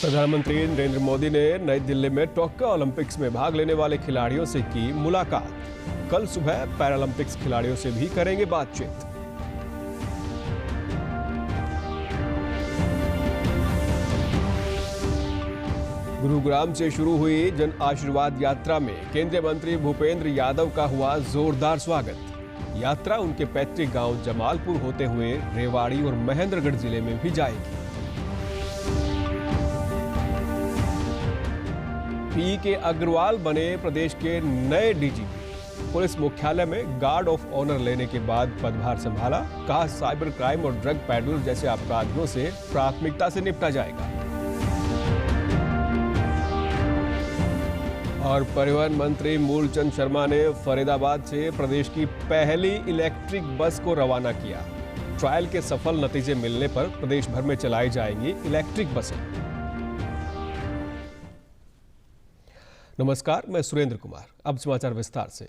प्रधानमंत्री नरेंद्र मोदी ने नई दिल्ली में टोक्यो ओलंपिक्स में भाग लेने वाले खिलाड़ियों से की मुलाकात। कल सुबह पैरालंपिक्स खिलाड़ियों से भी करेंगे बातचीत। गुरुग्राम से शुरू हुई जन आशीर्वाद यात्रा में केंद्रीय मंत्री भूपेंद्र यादव का हुआ जोरदार स्वागत। यात्रा उनके पैतृक गांव जमालपुर होते हुए रेवाड़ी और महेंद्रगढ़ जिले में भी जाएगी। पी के अग्रवाल बने प्रदेश के नए डीजीपी। पुलिस मुख्यालय में गार्ड ऑफ ऑनर लेने के बाद पदभार संभाला। कहा, साइबर क्राइम और ड्रग पैडलर जैसे अपराधियों से प्राथमिकता से निपटा जाएगा। और परिवहन मंत्री मूलचंद शर्मा ने फरीदाबाद से प्रदेश की पहली इलेक्ट्रिक बस को रवाना किया। ट्रायल के सफल नतीजे मिलने पर प्रदेश भर में चलाई जाएंगी इलेक्ट्रिक बसें। नमस्कार, मैं सुरेंद्र कुमार। अब समाचार विस्तार से।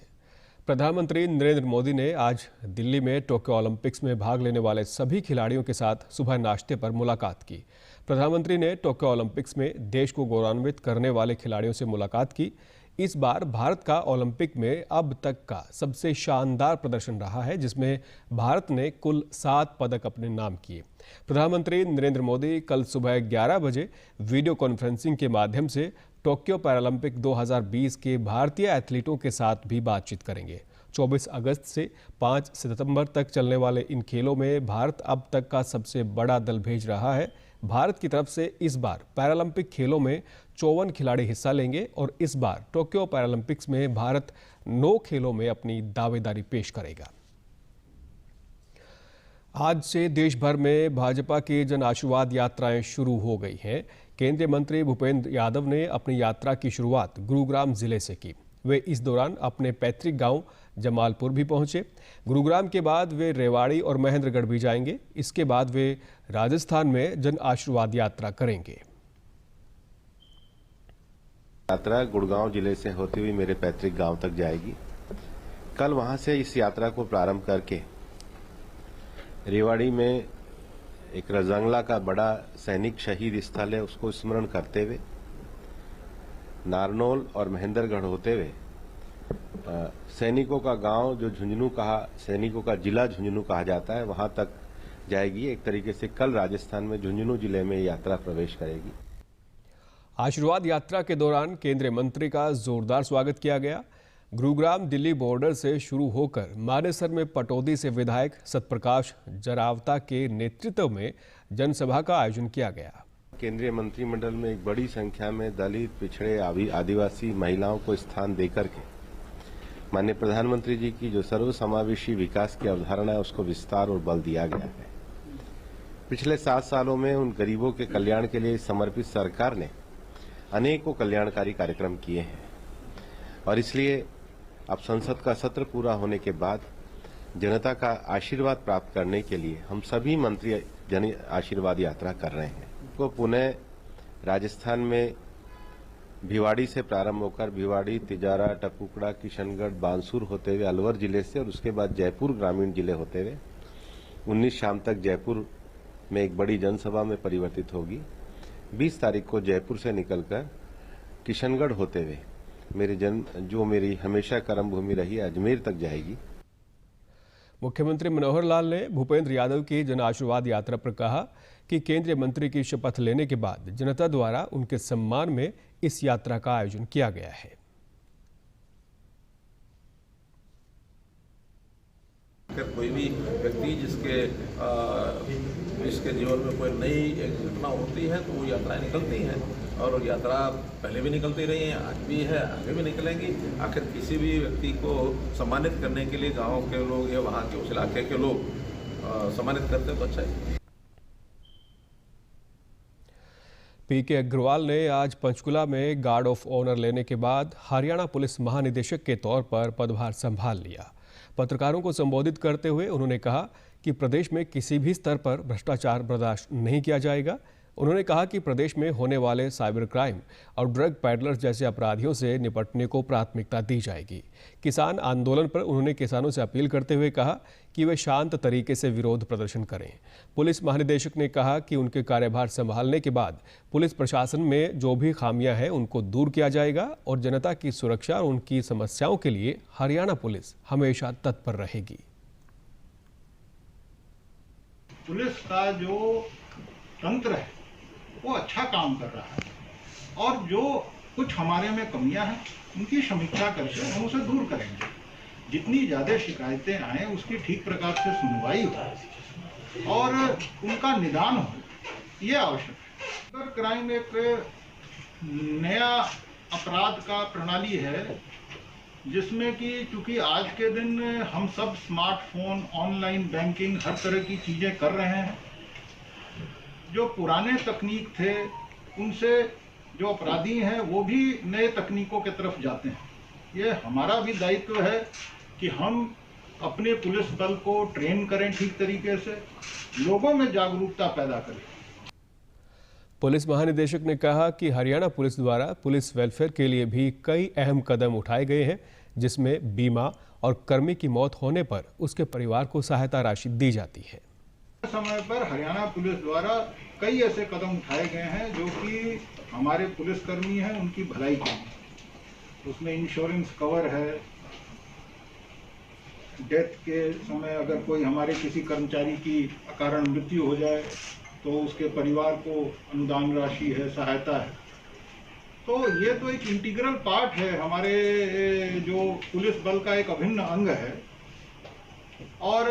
प्रधानमंत्री नरेंद्र मोदी ने आज दिल्ली में टोक्यो ओलंपिक्स में भाग लेने वाले सभी खिलाड़ियों के साथ सुबह नाश्ते पर मुलाकात की। प्रधानमंत्री ने टोक्यो ओलंपिक्स में देश को गौरवान्वित करने वाले खिलाड़ियों से मुलाकात की। इस बार भारत का ओलंपिक में अब तक का सबसे शानदार प्रदर्शन रहा है, जिसमें भारत ने कुल 7 पदक अपने नाम किए। प्रधानमंत्री नरेंद्र मोदी कल सुबह 11 बजे वीडियो कॉन्फ्रेंसिंग के माध्यम से टोक्यो पैरालंपिक 2020 के भारतीय एथलीटों के साथ भी बातचीत करेंगे। 24 अगस्त से 5 सितंबर तक चलने वाले इन खेलों में भारत अब तक का सबसे बड़ा दल भेज रहा है। भारत की तरफ से इस बार पैरालंपिक खेलों में 54 खिलाड़ी हिस्सा लेंगे और इस बार टोक्यो पैरालंपिक्स में भारत 9 खेलों में अपनी दावेदारी पेश करेगा। आज से देश भर में भाजपा की जन आशीर्वाद यात्राएं शुरू हो गई हैं। केंद्रीय मंत्री भूपेंद्र यादव ने अपनी यात्रा की शुरुआत गुरुग्राम जिले से की। वे इस दौरान अपने पैतृक गांव जमालपुर भी पहुंचे। गुरुग्राम के बाद वे रेवाड़ी और महेंद्रगढ़ भी जाएंगे। इसके बाद वे राजस्थान में जन आशीर्वाद यात्रा करेंगे। यात्रा गुड़गांव जिले से होती हुई मेरे पैतृक गांव तक जाएगी। कल वहां से इस यात्रा को प्रारंभ करके रेवाड़ी में एक रजंगला का बड़ा सैनिक शहीद स्थल है, उसको स्मरण करते हुए नारनौल और महेंद्रगढ़ होते हुए सैनिकों का गांव जो झुंझुनू कहा, सैनिकों का जिला झुंझुनू कहा जाता है, वहां तक जाएगी। एक तरीके से कल राजस्थान में झुंझुनू जिले में यात्रा प्रवेश करेगी। आशीर्वाद यात्रा के दौरान केंद्रीय मंत्री का जोरदार स्वागत किया गया। गुरुग्राम दिल्ली बॉर्डर से शुरू होकर मानेसर में पटौदी से विधायक सतप्रकाश जरावता के नेतृत्व में जनसभा का आयोजन किया गया। केंद्रीय मंत्रिमंडल में एक बड़ी संख्या में दलित, पिछड़े, आदिवासी महिलाओं को स्थान देकर के माननीय प्रधानमंत्री जी की जो सर्वसमावेशी विकास की अवधारणा है, उसको विस्तार और बल दिया गया है। पिछले 7 सालों में उन गरीबों के कल्याण के लिए समर्पित सरकार ने अनेकों कल्याणकारी कार्यक्रम किए हैं और इसलिए अब संसद का सत्र पूरा होने के बाद जनता का आशीर्वाद प्राप्त करने के लिए हम सभी मंत्री जन आशीर्वाद यात्रा कर रहे हैं। तो पुणे राजस्थान में भिवाड़ी से प्रारंभ होकर भिवाड़ी, तिजारा, टपुकड़ा, किशनगढ़, बांसुर होते हुए अलवर जिले से और उसके बाद जयपुर ग्रामीण जिले होते हुए 19 शाम तक जयपुर में एक बड़ी जनसभा में परिवर्तित होगी। 20 तारीख को जयपुर से निकलकर किशनगढ़ होते हुए मेरी हमेशा कर्म भूमि रही अजमेर तक जाएगी। मुख्यमंत्री मनोहर लाल ने भूपेंद्र यादव की जन आशीर्वाद यात्रा पर कहा कि केंद्रीय मंत्री की शपथ लेने के बाद जनता द्वारा उनके सम्मान में इस यात्रा का आयोजन किया गया है। कोई भी व्यक्ति जिसके जीवन में कोई नई एक घटना होती है तो वो यात्राएं निकलती हैं और यात्रा पहले भी निकलती रही है, आज भी है, आगे भी निकलेंगी। आखिर किसी भी व्यक्ति को सम्मानित करने के लिए गांव के लोग या वहां के उस इलाके के लोग सम्मानित करते हैं तो अच्छा है। पी के अग्रवाल ने आज पंचकुला में गार्ड ऑफ ऑनर लेने के बाद हरियाणा पुलिस महानिदेशक के तौर पर पदभार संभाल लिया। पत्रकारों को संबोधित करते हुए उन्होंने कहा कि प्रदेश में किसी भी स्तर पर भ्रष्टाचार बर्दाश्त नहीं किया जाएगा। उन्होंने कहा कि प्रदेश में होने वाले साइबर क्राइम और ड्रग पैडलर्स जैसे अपराधियों से निपटने को प्राथमिकता दी जाएगी। किसान आंदोलन पर उन्होंने किसानों से अपील करते हुए कहा कि वे शांत तरीके से विरोध प्रदर्शन करें। पुलिस महानिदेशक ने कहा कि उनके कार्यभार संभालने के बाद पुलिस प्रशासन में जो भी खामियां हैं उनको दूर किया जाएगा और जनता की सुरक्षा और उनकी समस्याओं के लिए हरियाणा पुलिस हमेशा तत्पर रहेगी। पुलिस का जो तंत्र है वो अच्छा काम कर रहा है और जो कुछ हमारे में कमियां हैं उनकी समीक्षा करके हम उसे दूर करेंगे। जितनी ज़्यादा शिकायतें आए उसकी ठीक प्रकार से सुनवाई हो और उनका निदान हो, ये आवश्यक है। साइबर क्राइम एक नया अपराध का प्रणाली है जिसमें कि चूंकि आज के दिन हम सब स्मार्टफोन, ऑनलाइन बैंकिंग, हर तरह की चीज़ें कर रहे हैं। जो पुराने तकनीक थे उनसे जो अपराधी हैं वो भी नए तकनीकों की तरफ जाते हैं। ये हमारा भी दायित्व है कि हम अपने पुलिस बल को ट्रेन करें ठीक तरीके से, लोगों में जागरूकता पैदा करें। पुलिस महानिदेशक ने कहा कि हरियाणा पुलिस द्वारा पुलिस वेलफेयर के लिए भी कई अहम कदम उठाए गए हैं, जिसमें बीमा और कर्मी की मौत होने पर उसके परिवार को सहायता राशि दी जाती है। समय पर हरियाणा पुलिस द्वारा कई ऐसे कदम उठाए गए हैं जो कि हमारे पुलिसकर्मी हैं उनकी भलाई के लिए। उसमें इंश्योरेंस कवर है, डेथ के समय अगर कोई हमारे किसी कर्मचारी की अकारण मृत्यु हो जाए तो उसके परिवार को अनुदान राशि है, सहायता है। तो ये तो एक इंटीग्रल पार्ट है, हमारे जो पुलिस बल का एक अभिन्न अंग है। और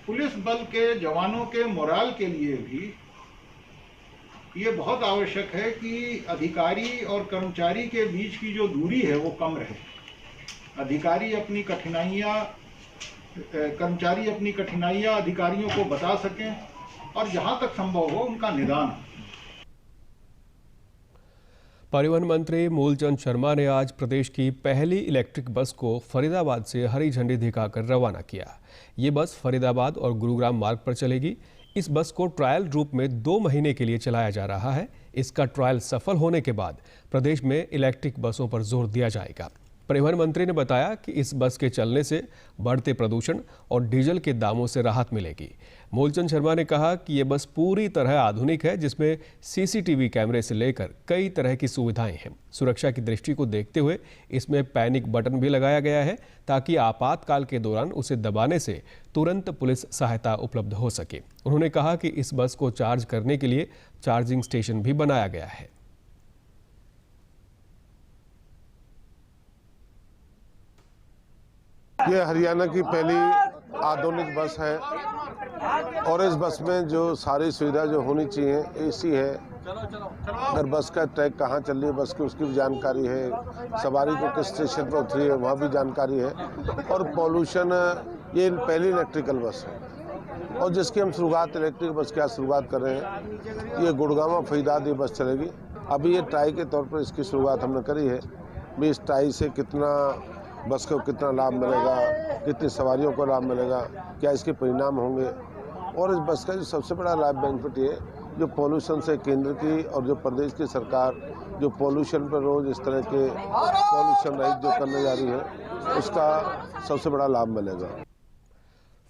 पुलिस बल के जवानों के मोराल के लिए भी ये बहुत आवश्यक है कि अधिकारी और कर्मचारी के बीच की जो दूरी है वो कम रहे। अधिकारी अपनी कठिनाइयाँ, कर्मचारी अपनी कठिनाइयाँ अधिकारियों को बता सकें और जहाँ तक संभव हो उनका निदान हो। परिवहन मंत्री मूलचंद शर्मा ने आज प्रदेश की पहली इलेक्ट्रिक बस को फरीदाबाद से हरी झंडी दिखाकर रवाना किया। ये बस फरीदाबाद और गुरुग्राम मार्ग पर चलेगी। इस बस को ट्रायल रूप में 2 महीने के लिए चलाया जा रहा है। इसका ट्रायल सफल होने के बाद प्रदेश में इलेक्ट्रिक बसों पर जोर दिया जाएगा। परिवहन मंत्री ने बताया कि इस बस के चलने से बढ़ते प्रदूषण और डीजल के दामों से राहत मिलेगी। मूलचंद शर्मा ने कहा कि ये बस पूरी तरह आधुनिक है, जिसमें सीसीटीवी कैमरे से लेकर कई तरह की सुविधाएं हैं। सुरक्षा की दृष्टि को देखते हुए इसमें पैनिक बटन भी लगाया गया है ताकि आपातकाल के दौरान उसे दबाने से तुरंत पुलिस सहायता उपलब्ध हो सके। उन्होंने कहा कि इस बस को चार्ज करने के लिए चार्जिंग स्टेशन भी बनाया गया है। ये हरियाणा की पहली आधुनिक बस है और इस बस में जो सारी सुविधा जो होनी चाहिए, एसी है, अगर बस का ट्रैक कहाँ चल रही है बस की उसकी भी जानकारी है, सवारी को किस स्टेशन पर उतरी है वहाँ भी जानकारी है। और पॉल्यूशन, ये पहली इलेक्ट्रिकल बस है और जिसकी हम शुरुआत इलेक्ट्रिक बस की आज शुरुआत कर रहे हैं। ये गुड़गांव फरीदाबाद ये बस चलेगी। अभी ये ट्राई के तौर पर इसकी शुरुआत हमने करी है। भी इस ट्राई से कितना बस को कितना लाभ मिलेगा, कितनी सवारियों को लाभ मिलेगा, क्या इसके परिणाम होंगे। और इस बस का जो सबसे बड़ा लाभ बेनिफिट ये जो पॉल्यूशन से केंद्र की और जो प्रदेश की सरकार जो पॉल्यूशन पर रोज इस तरह के पॉल्यूशन रहित जो करने जा रही है उसका सबसे बड़ा लाभ मिलेगा।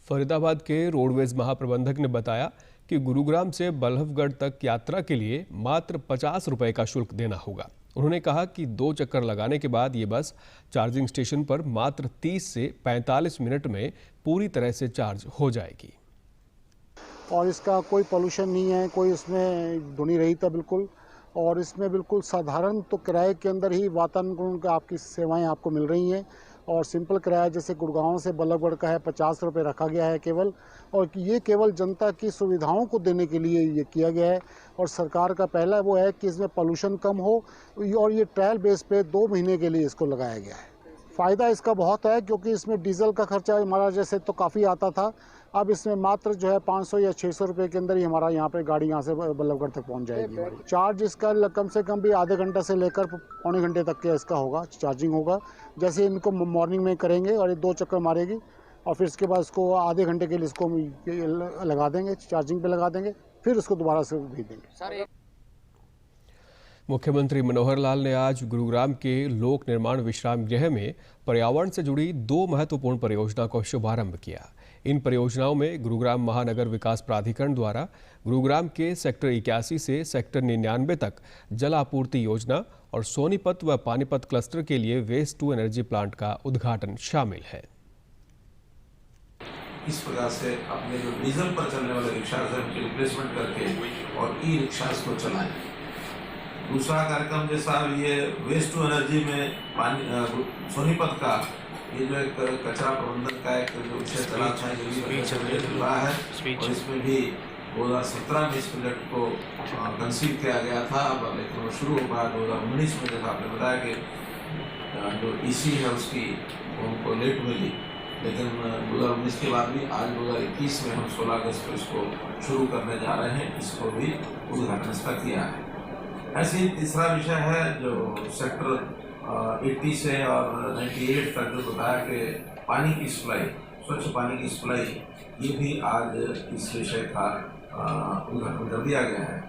फरीदाबाद के रोडवेज महाप्रबंधक ने बताया कि गुरुग्राम से बल्लभगढ़ तक यात्रा के लिए मात्र 50 रुपए का शुल्क देना होगा। उन्होंने कहा कि 2 चक्कर लगाने के बाद ये बस चार्जिंग स्टेशन पर मात्र 30 से 45 मिनट में पूरी तरह से चार्ज हो जाएगी। और इसका कोई पोल्यूशन नहीं है, कोई इसमें ध्वनि रहित है बिल्कुल। और इसमें बिल्कुल साधारण तो किराए के अंदर ही वातानुकूलन का आपकी सेवाएं आपको मिल रही हैं। और सिंपल किराया जैसे गुड़गांव से बल्लभगढ़ का है 50 रुपये रखा गया है केवल। और ये केवल जनता की सुविधाओं को देने के लिए ये किया गया है। और सरकार का पहला वो है कि इसमें पोल्यूशन कम हो और ये ट्रायल बेस पे 2 महीने के लिए इसको लगाया गया है। फ़ायदा इसका बहुत है क्योंकि इसमें डीजल का खर्चा हमारा जैसे तो काफ़ी आता था, अब इसमें मात्र जो है 500 या 600 रुपये के अंदर ही हमारा यहाँ पे गाड़ी यहाँ से बल्लभगढ़ तक पहुँच जाएगी। चार्ज इसका कम से कम भी आधे घंटे से लेकर पौने घंटे तक के इसका होगा, चार्जिंग होगा। जैसे इनको मॉर्निंग में करेंगे और ये 2 चक्कर मारेगी और फिर इसके बाद इसको आधे घंटे के लिए इसको लगा देंगे, चार्जिंग पे लगा देंगे, फिर उसको दोबारा से भेज देंगे। मुख्यमंत्री मनोहर लाल ने आज गुरुग्राम के लोक निर्माण विश्राम गृह में पर्यावरण से जुड़ी 2 महत्वपूर्ण परियोजना का शुभारंभ किया। इन परियोजनाओं में गुरुग्राम महानगर विकास प्राधिकरण द्वारा गुरुग्राम के सेक्टर 81 से सेक्टर 99 तक जल आपूर्ति योजना और सोनीपत व पानीपत क्लस्टर के लिए वेस्ट टू एनर्जी प्लांट का उद्घाटन शामिल है। इस प्रकार से अपने जो डीजल पर चलने वाले रिक्शा है उनकी रिप्लेसमेंट करके और ई रिक्शास को चलाएं। दूसरा कार्यक्रम जैसा ये वेस्ट टू एनर्जी में सोनीपत का ये जो एक कचरा प्रबंधन का एक जो विषय चला था रहा है और इसमें भी 2017 में इस प्रोजेक्ट को कंसीव किया गया था, लेकिन वो शुरू हो पाया 2019 में। जैसा आपने बताया कि जो ईसी है उसकी उनको लेट मिली, लेकिन 2019 के बाद भी आज 2021 में हम 16 अगस्त को इसको शुरू करने जा रहे हैं। इसको भी उद्घाटन इसका किया है। ऐसे ही तीसरा विषय है जो सेक्टर 80 से और 98 तक जो बताया कि पानी की सप्लाई, स्वच्छ पानी की सप्लाई, ये भी आज इस विषय का उद्घाटन कर दिया गया है।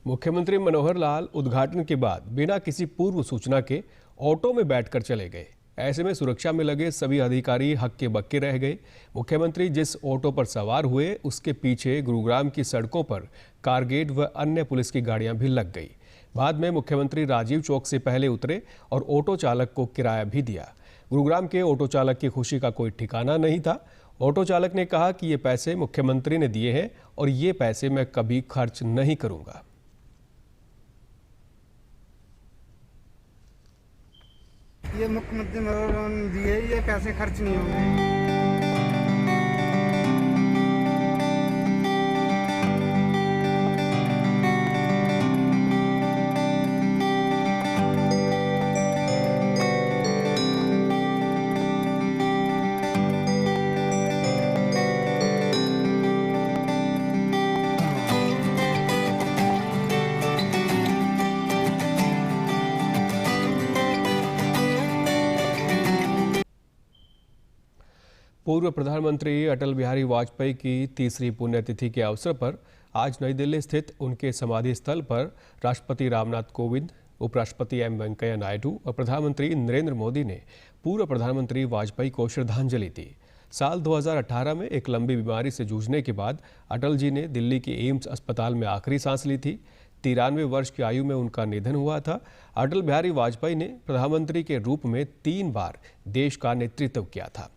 मुख्यमंत्री मनोहर लाल उद्घाटन के बाद बिना किसी पूर्व सूचना के ऑटो में बैठकर चले गए। ऐसे में सुरक्षा में लगे सभी अधिकारी हक्के बक्के रह गए। मुख्यमंत्री जिस ऑटो पर सवार हुए उसके पीछे गुरुग्राम की सड़कों पर कारगेट व अन्य पुलिस की गाड़ियां भी लग गई। बाद में मुख्यमंत्री राजीव चौक से पहले उतरे और ऑटो चालक को किराया भी दिया। गुरुग्राम के ऑटो चालक की खुशी का कोई ठिकाना नहीं था। ऑटो चालक ने कहा कि ये पैसे मुख्यमंत्री ने दिए हैं और ये पैसे मैं कभी खर्च नहीं करूंगा। ये मुख्यमंत्री ने दिए, ये पैसे खर्च नहीं होंगे। पूर्व प्रधानमंत्री अटल बिहारी वाजपेयी की तीसरी पुण्यतिथि के अवसर पर आज नई दिल्ली स्थित उनके समाधि स्थल पर राष्ट्रपति रामनाथ कोविंद, उपराष्ट्रपति एम वेंकैया नायडू और प्रधानमंत्री नरेंद्र मोदी ने पूर्व प्रधानमंत्री वाजपेयी को श्रद्धांजलि दी। साल 2018 में एक लंबी बीमारी से जूझने के बाद अटल जी ने दिल्ली के एम्स अस्पताल में आखिरी सांस ली थी। 93 वर्ष की आयु में उनका निधन हुआ था। अटल बिहारी वाजपेयी ने प्रधानमंत्री के रूप में 3 बार देश का नेतृत्व किया था।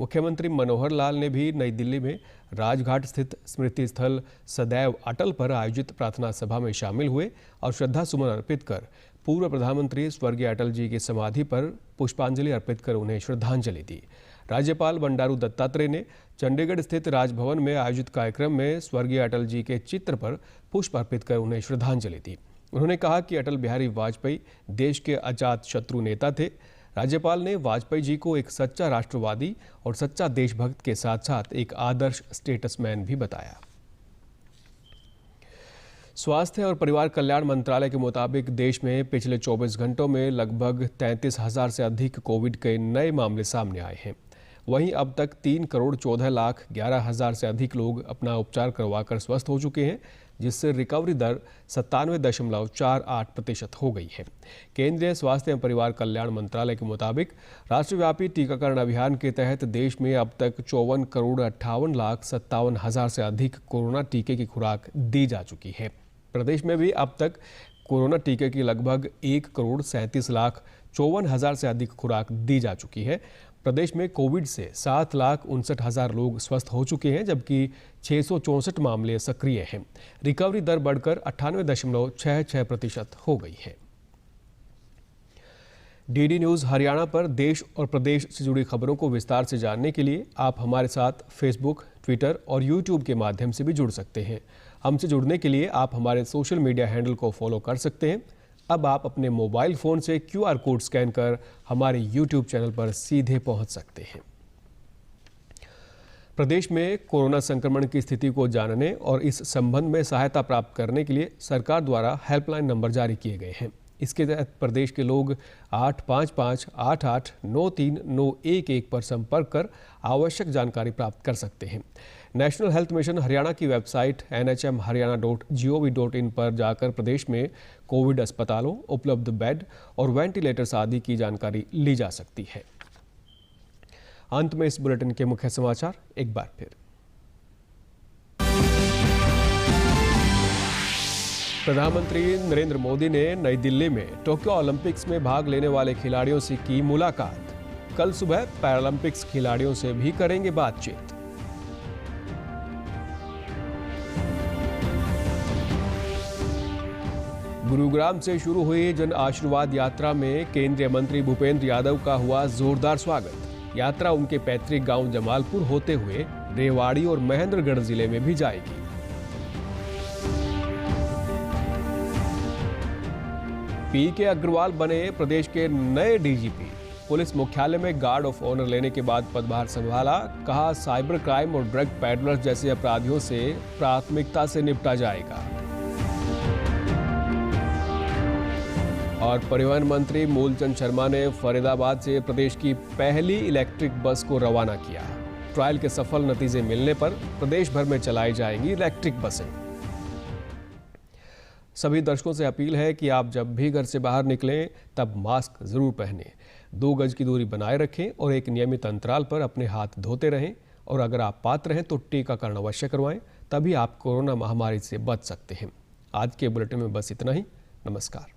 मुख्यमंत्री मनोहर लाल ने भी नई दिल्ली में राजघाट स्थित स्मृति स्थल सदैव अटल पर आयोजित प्रार्थना सभा में शामिल हुए और श्रद्धा सुमन अर्पित कर पूर्व प्रधानमंत्री स्वर्गीय अटल जी की समाधि पर पुष्पांजलि अर्पित कर उन्हें श्रद्धांजलि दी। राज्यपाल बंडारू दत्तात्रेय ने चंडीगढ़ स्थित राजभवन में आयोजित कार्यक्रम में स्वर्गीय अटल जी के चित्र पर पुष्प अर्पित कर उन्हें श्रद्धांजलि दी। उन्होंने कहा कि अटल बिहारी वाजपेयी देश के अजात शत्रु नेता थे। राज्यपाल ने वाजपेयी जी को एक सच्चा राष्ट्रवादी और सच्चा देशभक्त के साथ साथ एक आदर्श स्टेटसमैन भी बताया। स्वास्थ्य और परिवार कल्याण मंत्रालय के मुताबिक देश में पिछले 24 घंटों में लगभग 33,000 से अधिक कोविड के नए मामले सामने आए हैं। वहीं अब तक 3,14,11,000 से अधिक लोग अपना उपचार करवाकर स्वस्थ हो चुके हैं, जिससे रिकवरी दर 97.48% हो गई है। केंद्रीय स्वास्थ्य एवं परिवार कल्याण मंत्रालय के मुताबिक राष्ट्रव्यापी टीकाकरण अभियान के तहत देश में अब तक 54,58,57,000 से अधिक कोरोना टीके की खुराक दी जा चुकी है। प्रदेश में भी अब तक कोरोना टीके की लगभग 1,37,54,000 से अधिक खुराक दी जा चुकी है। प्रदेश में कोविड से 7,59,000 लोग स्वस्थ हो चुके हैं, जबकि 664 मामले सक्रिय हैं। रिकवरी दर बढ़कर 98.66% हो गई है। डीडी न्यूज़ हरियाणा पर देश और प्रदेश से जुड़ी खबरों को विस्तार से जानने के लिए आप हमारे साथ फेसबुक, ट्विटर और यूट्यूब के माध्यम से भी जुड़ सकते हैं। हमसे जुड़ने के लिए आप हमारे सोशल मीडिया हैंडल को फॉलो कर सकते हैं। अब आप अपने मोबाइल फ़ोन से QR कोड स्कैन कर हमारे YouTube चैनल पर सीधे पहुंच सकते हैं। प्रदेश में कोरोना संक्रमण की स्थिति को जानने और इस संबंध में सहायता प्राप्त करने के लिए सरकार द्वारा हेल्पलाइन नंबर जारी किए गए हैं। इसके तहत प्रदेश के लोग 855-88-93-911 पर संपर्क कर आवश्यक जानकारी प्राप्त कर सकते हैं। नेशनल हेल्थ मिशन हरियाणा की वेबसाइट nhmharyana.gov.in पर जाकर प्रदेश में कोविड अस्पतालों, उपलब्ध बेड और वेंटिलेटर्स आदि की जानकारी ली जा सकती है। अंत में इस बुलेटिन के मुख्य समाचार एक बार फिर। प्रधानमंत्री नरेंद्र मोदी ने नई दिल्ली में टोक्यो ओलंपिक्स में भाग लेने वाले खिलाड़ियों से की मुलाकात। कल सुबह पैरालंपिक्स खिलाड़ियों से भी करेंगे बातचीत। गुरुग्राम से शुरू हुई जन आशीर्वाद यात्रा में केंद्रीय मंत्री भूपेंद्र यादव का हुआ जोरदार स्वागत। यात्रा उनके पैतृक गांव जमालपुर होते हुए रेवाड़ी और महेंद्रगढ़ जिले में भी जाएगी। पीके अग्रवाल बने प्रदेश के नए डीजीपी। पुलिस मुख्यालय में गार्ड ऑफ ऑनर लेने के बाद पदभार संभाला। कहा, साइबर क्राइम और ड्रग पैडलर्स जैसे अपराधियों से प्राथमिकता से निपटा जाएगा। और परिवहन मंत्री मूलचंद शर्मा ने फरीदाबाद से प्रदेश की पहली इलेक्ट्रिक बस को रवाना किया। ट्रायल के सफल नतीजे मिलने पर प्रदेश भर में चलाई जाएंगी इलेक्ट्रिक बसें। सभी दर्शकों से अपील है कि आप जब भी घर से बाहर निकलें तब मास्क जरूर पहनें, 2 गज की दूरी बनाए रखें और एक नियमित अंतराल पर अपने हाथ धोते रहें। और अगर आप पात्र हैं तो टीकाकरण अवश्य करवाएं, तभी आप कोरोना महामारी से बच सकते हैं। आज के बुलेटिन में बस इतना ही। नमस्कार।